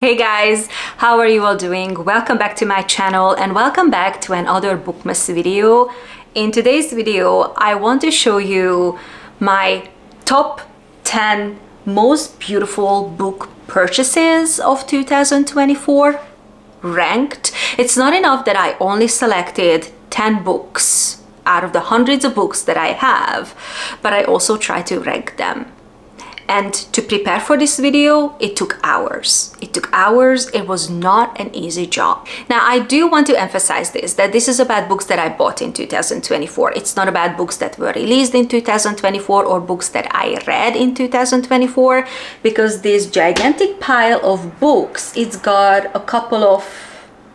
Hey guys, how are you all doing? Welcome back to my channel and welcome back to another bookmas video. In today's video, I want to show you my top 10 most beautiful book purchases of 2024 ranked. It's not enough that I only selected 10 books out of the hundreds of books that I have, but I also try to rank them. And to prepare for this video, it took hours. It was not an easy job. Now, I do want to emphasize that this is about books that I bought in 2024. It's not about books that were released in 2024 or books that I read in 2024, because this gigantic pile of books, it's got a couple of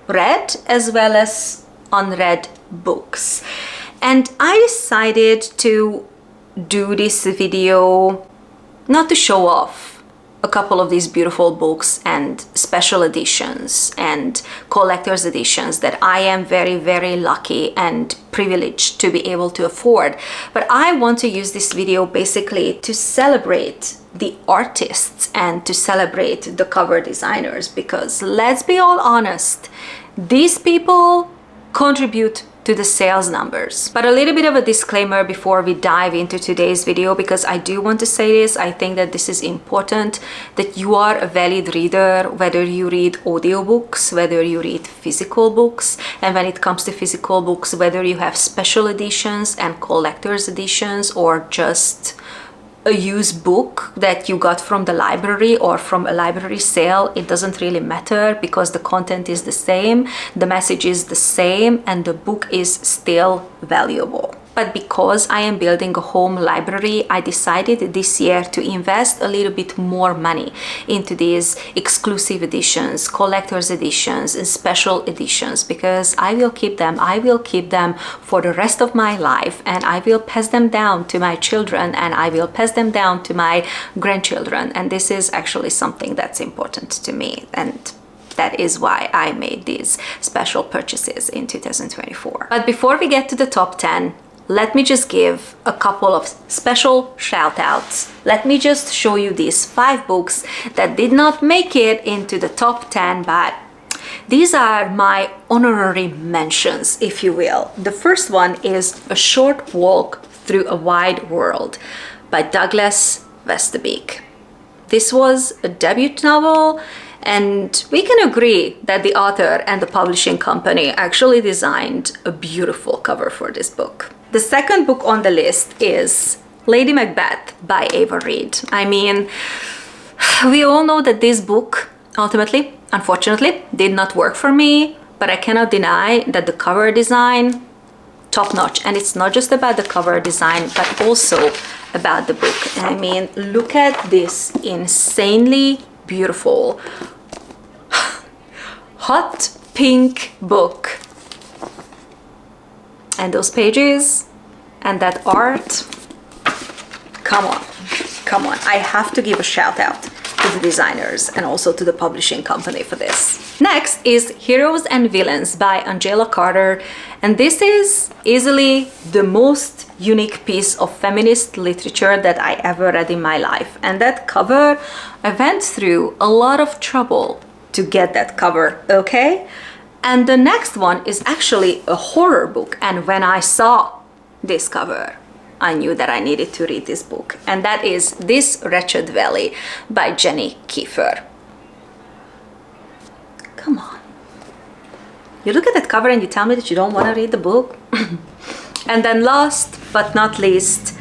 read as well as unread books. And I decided to do this video not to show off a couple of these beautiful books and special editions and collector's editions that I am very, very lucky and privileged to be able to afford. But I want to use this video basically to celebrate the artists and to celebrate the cover designers, because let's be all honest, these people contribute to the sales numbers. But a little bit of a disclaimer before we dive into today's video, because I do want to say this. I think that this is important, that you are a valid reader, whether you read audiobooks, whether you read physical books, and when it comes to physical books, whether you have special editions and collector's editions or just a used book that you got from the library or from a library sale, it doesn't really matter, because the content is the same, the message is the same, and the book is still valuable. But because I am building a home library, I decided this year to invest a little bit more money into these exclusive editions, collector's editions, and special editions, because I will keep them. I will keep them for the rest of my life, and I will pass them down to my children, and I will pass them down to my grandchildren. And this is actually something that's important to me, and that is why I made these special purchases in 2024. But before we get to the top 10, let me just give a couple of special shout outs. Let me just show you these 5 books that did not make it into the top 10, but these are my honorary mentions, if you will. The first one is A Short Walk Through a Wide World by Douglas Westerbeek. This was a debut novel, and we can agree that the author and the publishing company actually designed a beautiful cover for this book. The second book on the list is Lady Macbeth by Ava Reid. I mean, we all know that this book ultimately, unfortunately, did not work for me, but I cannot deny that the cover design, top notch. And it's not just about the cover design, but also about the book. I mean, look at this insanely beautiful hot pink book. And those pages and that art, come on. I have to give a shout out to the designers and also to the publishing company for this. Next is Heroes and Villains by Angela Carter. And this is easily the most unique piece of feminist literature that I ever read in my life. And that cover, I went through a lot of trouble to get that cover, okay? And the next one is actually a horror book. And when I saw this cover, I knew that I needed to read this book. And that is This Wretched Valley by Jenny Kiefer. Come on. You look at that cover and you tell me that you don't want to read the book? And then last but not least,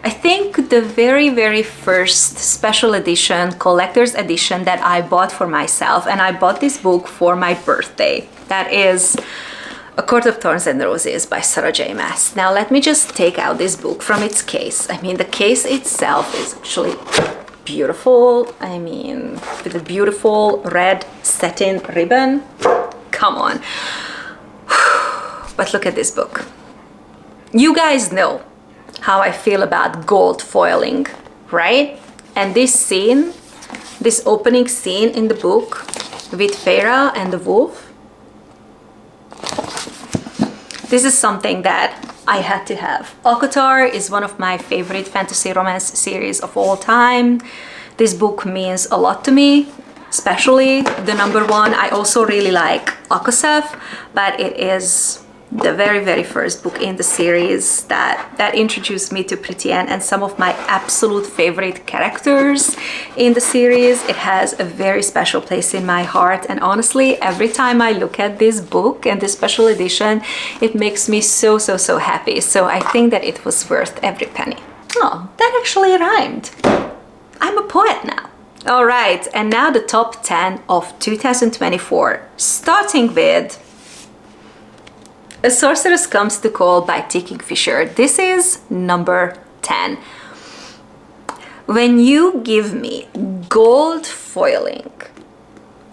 I think the very, very first special edition, collector's edition that I bought for myself, and I bought this book for my birthday. That is A Court of Thorns and Roses by Sarah J. Maas. Now let me just take out this book from its case. I mean, the case itself is actually beautiful. I mean, with a beautiful red satin ribbon. Come on. But look at this book. You guys know how I feel about gold foiling, right? And this scene, this opening scene in the book with Feyre and the wolf, this is something that I had to have. Alcatraz is one of my favorite fantasy romance series of all time. This book means a lot to me. especially the number one. I also really like Akasef, but it is the very first book in the series that introduced me to Prithian and some of my absolute favorite characters in the series. It has a very special place in my heart, and honestly, every time I look at this book and this special edition, it makes me so happy. So I think that it was worth every penny. Oh, that actually rhymed. I'm a poet now. All right, and now the top 10 of 2024, starting with A Sorceress Comes to Call by T. Kingfisher. This is number 10. When you give me gold foiling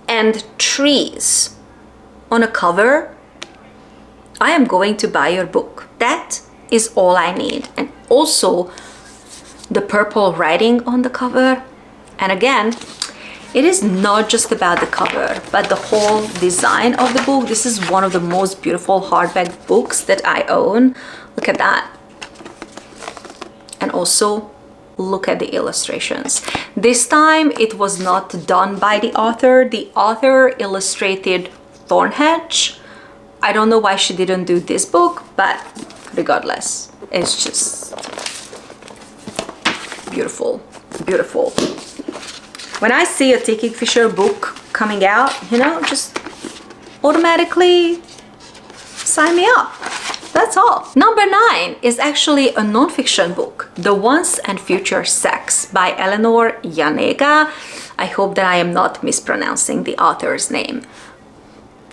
and trees on a cover, I am going to buy your book. That is all I need. And also the purple writing on the cover. And again, it is not just about the cover, but the whole design of the book. This is one of the most beautiful hardback books that I own. Look at that. And also look at the illustrations. This time it was not done by the author. The author illustrated Thornhedge. I don't know why she didn't do this book, but regardless, it's just beautiful, beautiful. When I see a T. Kingfisher book coming out, you know, just automatically sign me up. That's all. Number 9 is actually a non-fiction book, The Once and Future Sex by Eleanor Janega. I hope that I am not mispronouncing the author's name.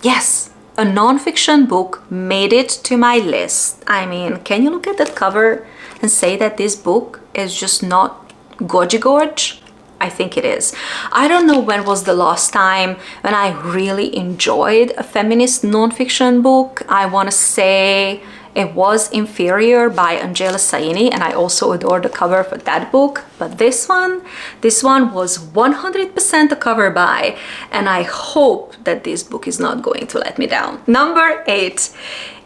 Yes, a non-fiction book made it to my list. I mean, can you look at that cover and say that this book is just not gorgy? I think it is. I don't know when was the last time when I really enjoyed a feminist non-fiction book. I want to say it was Inferior by Angela Saini, and I also adore the cover for that book. But this one was 100% a cover buy, and I hope that this book is not going to let me down. Number 8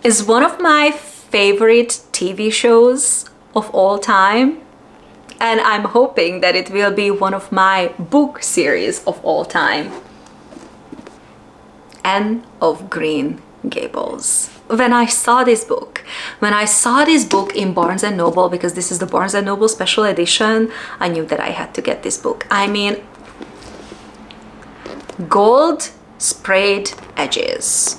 is one of my favorite TV shows of all time. And I'm hoping that it will be one of my book series of all time. Anne of Green Gables. When I saw this book in Barnes & Noble, because this is the Barnes & Noble special edition, I knew that I had to get this book. I mean, gold sprayed edges,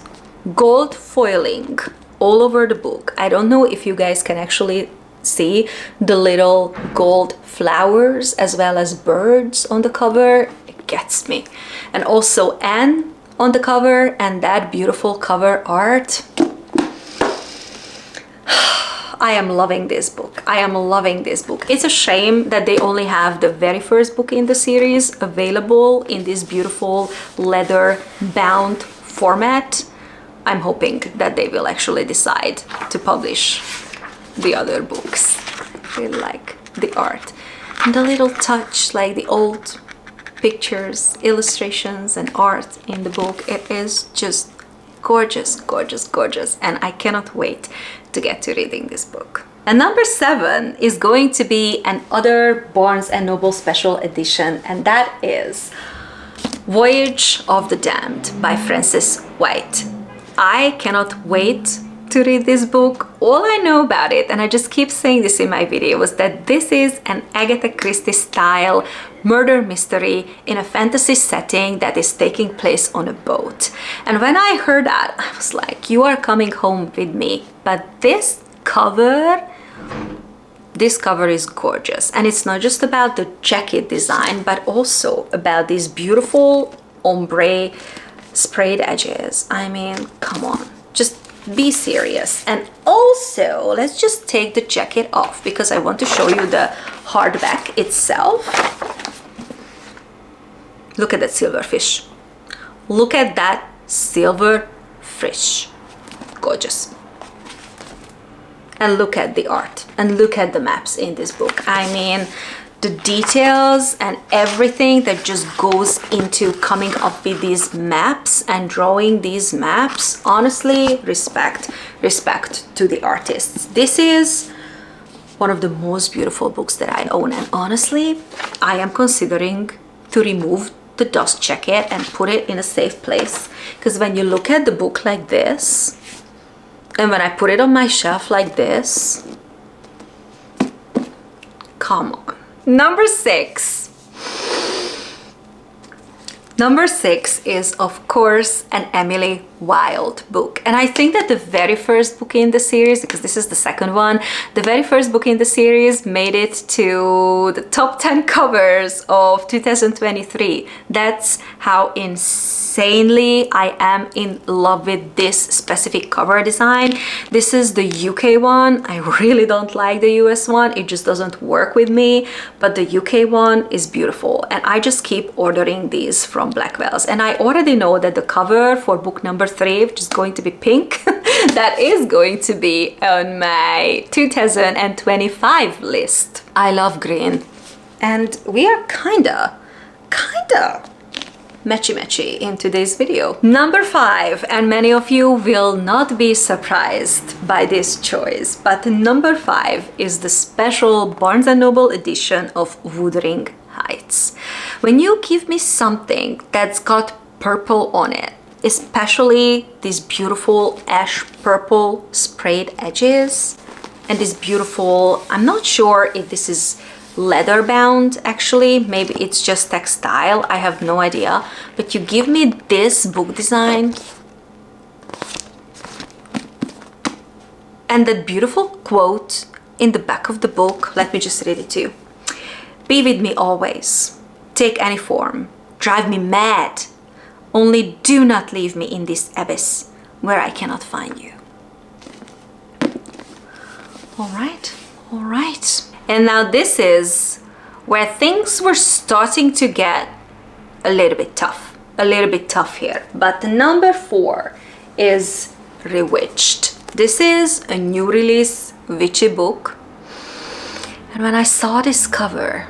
gold foiling all over the book. I don't know if you guys can actually see the little gold flowers as well as birds on the cover. It gets me. And also Anne on the cover and that beautiful cover art. I am loving this book. I am loving this book. It's a shame that they only have the very first book in the series available in this beautiful leather bound format. I'm hoping that they will actually decide to publish the other books. I really like the art and the little touch, like the old pictures, illustrations and art in the book. It is just gorgeous, gorgeous, gorgeous, and I cannot wait to get to reading this book. And number 7 is going to be another Barnes & Noble special edition, and that is Voyage of the Damned by Frances White. I cannot wait to read this book. All I know about it, and I just keep saying this in my video, was that this is an Agatha Christie style murder mystery in a fantasy setting that is taking place on a boat. And when I heard that, I was like, you are coming home with me. But this cover is gorgeous, and it's not just about the jacket design, but also about these beautiful ombre sprayed edges. I mean, come on, just be serious. And also, let's just take the jacket off because I want to show you the hardback itself. Look at that silverfish. Look at that silverfish. Gorgeous. And look at the art and look at the maps in this book. I mean, the details and everything that just goes into coming up with these maps and drawing these maps. Honestly, respect to the artists. This is one of the most beautiful books that I own, and honestly, I am considering to remove to dust check it and put it in a safe place. Because when you look at the book like this, and when I put it on my shelf like this, come on. Number 6. Number 6 is, of course, an Emily Wilde book. And I think that the very first book in the series, because this is the second one, the very first book in the series made it to the top 10 covers of 2023. That's how insanely I am in love with this specific cover design. This is the UK one. I really don't like the US one. It just doesn't work with me. But the UK one is beautiful. And I just keep ordering these from Blackwell's. And I already know that the cover for book number 3, which is going to be pink, that is going to be on my 2025 list. I love green. And we are kinda matchy in today's video. Number 5, and many of you will not be surprised by this choice, but number 5 is the special Barnes & Noble edition of Wuthering Heights. When you give me something that's got purple on it, especially these beautiful ash purple sprayed edges and this beautiful, I'm not sure if this is leather bound, actually maybe it's just textile, I have no idea, but you give me this book design and that beautiful quote in the back of the book. Let me just read it to you. Be with me always, take any form, drive me mad, only do not leave me in this abyss where I cannot find you. All right. And now this is where things were starting to get a little bit tough here. But the number 4 is Rewitched. This is a new release witchy book. And when I saw this cover,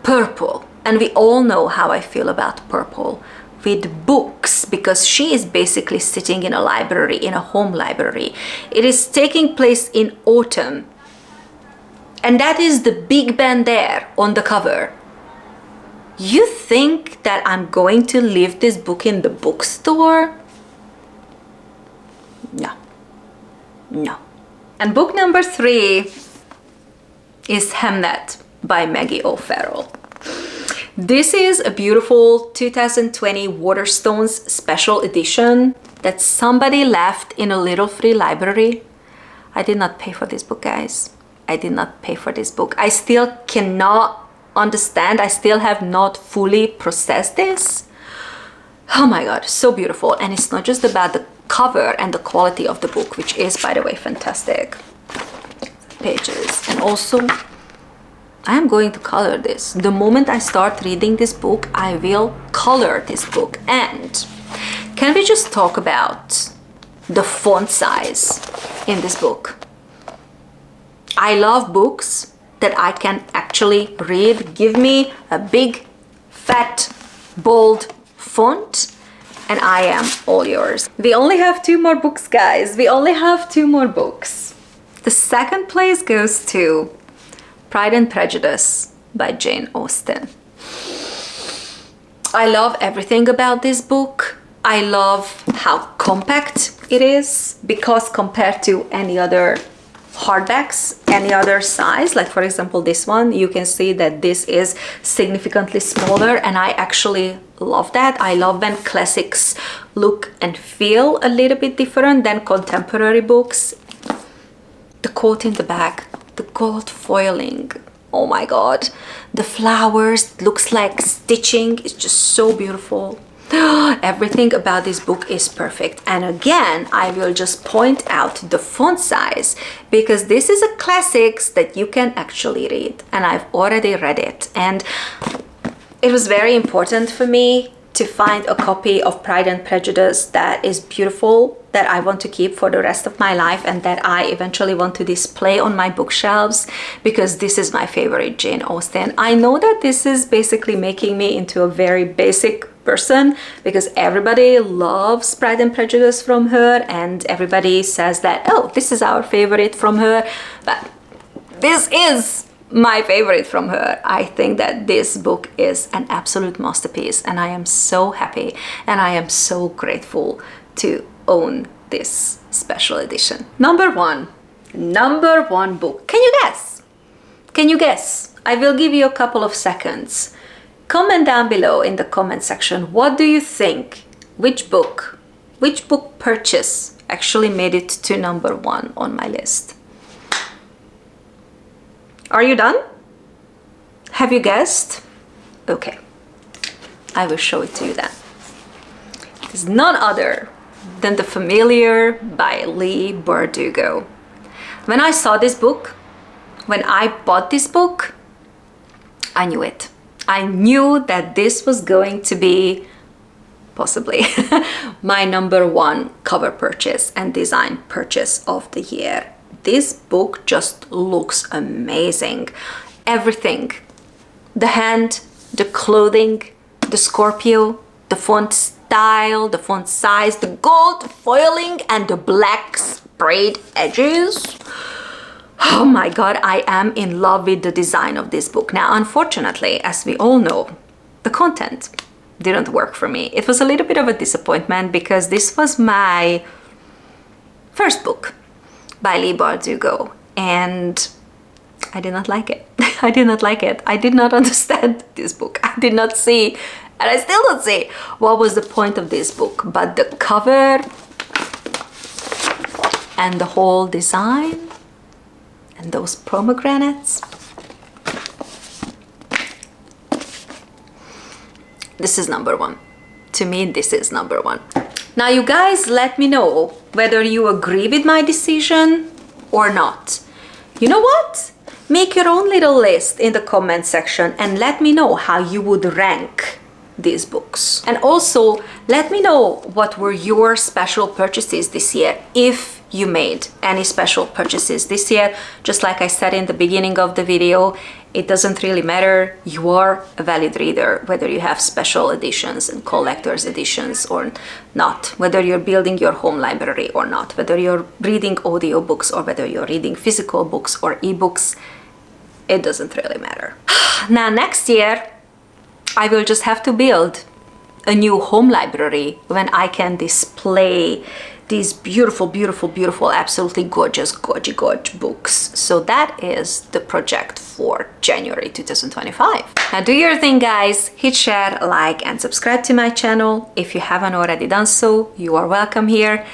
purple, and we all know how I feel about purple with books, because she is basically sitting in a library, in a home library. It is taking place in autumn. And that is the Big Ben there on the cover. You think that I'm going to leave this book in the bookstore? No. And book number 3 is Hamnet by Maggie O'Farrell. This is a beautiful 2020 Waterstones special edition that somebody left in a little free library. I did not pay for this book, guys. I did not pay for this book. I still cannot understand. I still have not fully processed this. Oh my God, so beautiful. And it's not just about the cover and the quality of the book, which is, by the way, fantastic. Pages. And also, I am going to color this. The moment I start reading this book, I will color this book. And can we just talk about the font size in this book? I love books that I can actually read. Give me a big, fat, bold font and I am all yours. We only have 2 more books, guys. We only have 2 more books. The second place goes to Pride and Prejudice by Jane Austen. I love everything about this book. I love how compact it is, because compared to any other hardbacks, any other size, like for example this one, you can see that this is significantly smaller, and I actually love that. I love when classics look and feel a little bit different than contemporary books. The quote in the back, the gold foiling, oh my God, the flowers, looks like stitching, it's just so beautiful. Everything about this book is perfect. And again, I will just point out the font size, because this is a classics that you can actually read, and I've already read it, and it was very important for me to find a copy of Pride and Prejudice that is beautiful, that I want to keep for the rest of my life, and that I eventually want to display on my bookshelves, because this is my favorite Jane Austen. I know that this is basically making me into a very basic person, because everybody loves Pride and Prejudice from her, and everybody says that, oh, this is our favorite from her, but this is my favorite from her. I think that this book is an absolute masterpiece, and I am so happy and I am so grateful to own this special edition. Number one book. Can you guess? Can you guess? I will give you a couple of seconds. Comment down below in the comment section. What do you think? Which book purchase actually made it to number one on my list? Are you done? Have you guessed? Okay, I will show it to you then. It is none other than The Familiar by Leigh Bardugo. When I saw this book, when I bought this book, I knew it. I knew that this was going to be possibly my number one cover purchase and design purchase of the year. This book just looks amazing. Everything. The hand, the clothing, the Scorpio, the font style, the font size, the gold foiling, and the black sprayed edges. Oh my god, I am in love with the design of this book. Now, unfortunately, as we all know, the content didn't work for me. It was a little bit of a disappointment because this was my first book by Leigh Bardugo, and I did not like it. I did not like it. I did not understand this book. I did not see, and I still don't see, what was the point of this book. But the cover and the whole design and those pomegranates. This is number one. To me, this is number one. Now, you guys, let me know whether you agree with my decision or not. You know what? Make your own little list in the comment section and let me know how you would rank these books. And also, let me know what were your special purchases this year, if you made any special purchases this year. Just like I said in the beginning of the video, it doesn't really matter. You are a valid reader, whether you have special editions and collector's editions or not, whether you're building your home library or not, whether you're reading audiobooks or whether you're reading physical books or ebooks. It doesn't really matter. Now, next year, I will just have to build a new home library when I can display these beautiful, beautiful, beautiful, absolutely gorgeous books. So that is the project for January 2025. Now do your thing, guys. Hit share, like, and subscribe to my channel. If you haven't already done so, you are welcome here.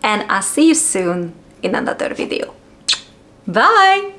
And I'll see you soon in another video. Bye!